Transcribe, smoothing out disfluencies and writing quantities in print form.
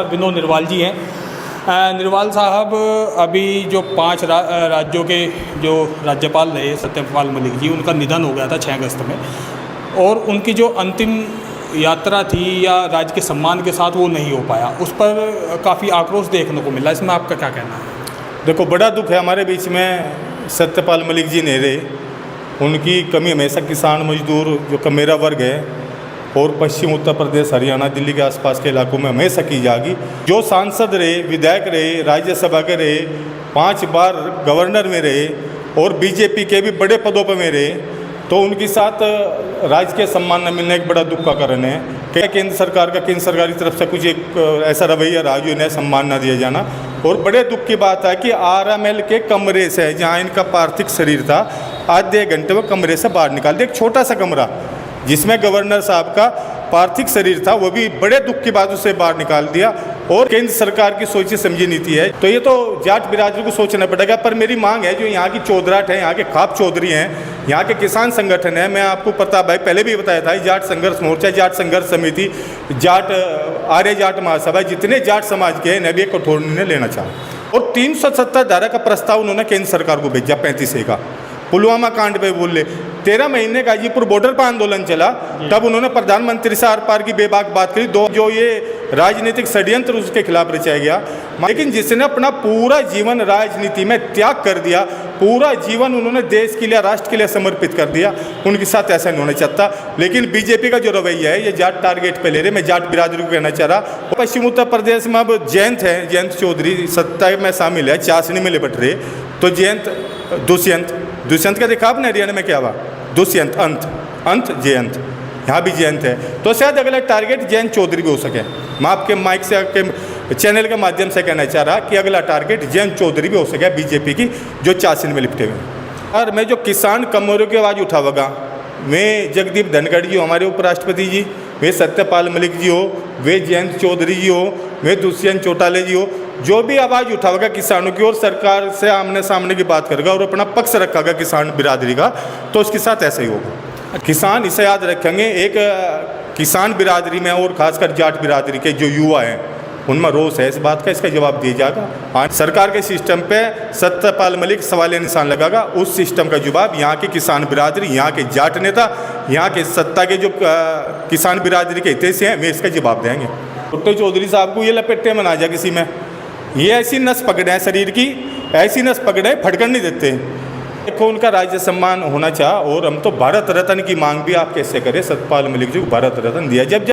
विनोद निर्वाल जी हैं। निर्वाल साहब अभी जो 5 राज्यों के जो राज्यपाल रहे सत्यपाल मलिक जी, उनका निधन हो गया था 6 अगस्त में, और उनकी जो अंतिम यात्रा थी या राज्य के सम्मान के साथ वो नहीं हो पाया, उस पर काफ़ी आक्रोश देखने को मिला। इसमें आपका क्या कहना है? देखो, बड़ा दुख है हमारे बीच में सत्यपाल मलिक जी नहीं रहे। उनकी कमी हमेशा किसान मजदूर जो कमेरा वर्ग है और पश्चिम उत्तर प्रदेश, हरियाणा, दिल्ली के आसपास के इलाकों में हमेशा की जाएगी। जो सांसद रहे, विधायक रहे, राज्यसभा के रहे, 5 बार गवर्नर में रहे और बीजेपी के भी बड़े पदों पर में रहे, तो उनके साथ राज्य के सम्मान न मिलना एक बड़ा दुख का कारण है। क्या केंद्र सरकार की तरफ से कुछ एक ऐसा रवैया रहा जो इन्हें सम्मान न दिया जाना। और बड़े दुख की बात है कि RML के कमरे से, जहाँ इनका पार्थिव शरीर था, आधे घंटे में कमरे से बाहर निकाल दिया। एक छोटा सा कमरा जिसमें गवर्नर साहब का पार्थिव शरीर था, वो भी बड़े दुख की बात उसे बाहर निकाल दिया। और केंद्र सरकार की सोची समझी नीति है, तो ये तो जाट बिरादरी को सोचना पड़ेगा। पर मेरी मांग है, जो यहाँ की चौधराट है, यहाँ के खाप चौधरी हैं, यहाँ के किसान संगठन है, मैं आपको पता भाई पहले भी बताया था, जाट संघर्ष मोर्चा, जाट संघर्ष समिति, जाट आर्य जाट महासभा, जितने जाट समाज के हैं, एक कठोर निर्णय लेना चाहा। और 370 धारा का प्रस्ताव उन्होंने केंद्र सरकार को भेजा 35A का। पुलवामा कांड पे बोले 13 महीने गाजीपुर बॉर्डर पर आंदोलन चला, तब उन्होंने प्रधानमंत्री से आर पार की बेबाक बात करी। जो ये राजनीतिक षड्यंत्र उसके खिलाफ रचाया गया, लेकिन जिसने अपना पूरा जीवन राजनीति में त्याग कर दिया, पूरा जीवन उन्होंने देश के लिए, राष्ट्र के लिए समर्पित कर दिया, उनके साथ ऐसा नहीं होना चाहता। लेकिन बीजेपी का जो रवैया है, ये जाट टारगेट पे ले रहे। मैं जाट बिरादरी को कहना चाह रहा। पश्चिम उत्तर प्रदेश में अब जयंत है, जयंत चौधरी सत्ता में शामिल है, चाशनी में लिपट रहे। तो जयंत दुष्यंत का देखा आपने हरियाणा में क्या हुआ? दुष्यंत, अंत जयंत, यहाँ भी जयंत है। तो शायद अगला टारगेट जयंत चौधरी भी हो सके। मैं आपके माइक से, आपके चैनल के माध्यम से कहना चाह रहा कि अगला टारगेट जयंत चौधरी भी हो सके, बीजेपी की जो चाशनी में लिपटे हुए। और मैं जो किसान कमरों की आवाज़ उठाऊंगा, वे जगदीप धनखड़ जी हो, हमारे उपराष्ट्रपति जी, वे सत्यपाल मलिक जी हो, वे जयंत चौधरी जी हो, वे दुष्यंत चौटाले जी हो, जो भी आवाज़ उठाएगा किसानों की और सरकार से आमने सामने की बात करेगा और अपना पक्ष रखेगा किसान बिरादरी का, तो उसके साथ ऐसा ही होगा। किसान इसे याद रखेंगे, एक किसान बिरादरी में और खासकर जाट बिरादरी के जो युवा हैं, उनमें रोष है इस बात का, इसका जवाब दिया जाएगा। आज सरकार के सिस्टम पे सत्यपाल मलिक सवालिया निशान लगागा, उस सिस्टम का जवाब यहाँ की किसान बिरादरी, यहाँ के जाट नेता, यहाँ के सत्ता के जो किसान बिरादरी के हितैषी हैं, वे इसका जवाब देंगे। भुट्टो चौधरी साहब को ये लपेटे में ना जाए किसी में, ये ऐसी नस पकड़े हैं शरीर की, ऐसी नस पकड़े फटकन नहीं देते। देखो, उनका राज्य सम्मान होना चाह, और हम तो भारत रत्न की मांग भी आप कैसे करें? सत्यपाल मलिक जी को भारत रत्न दिया। जब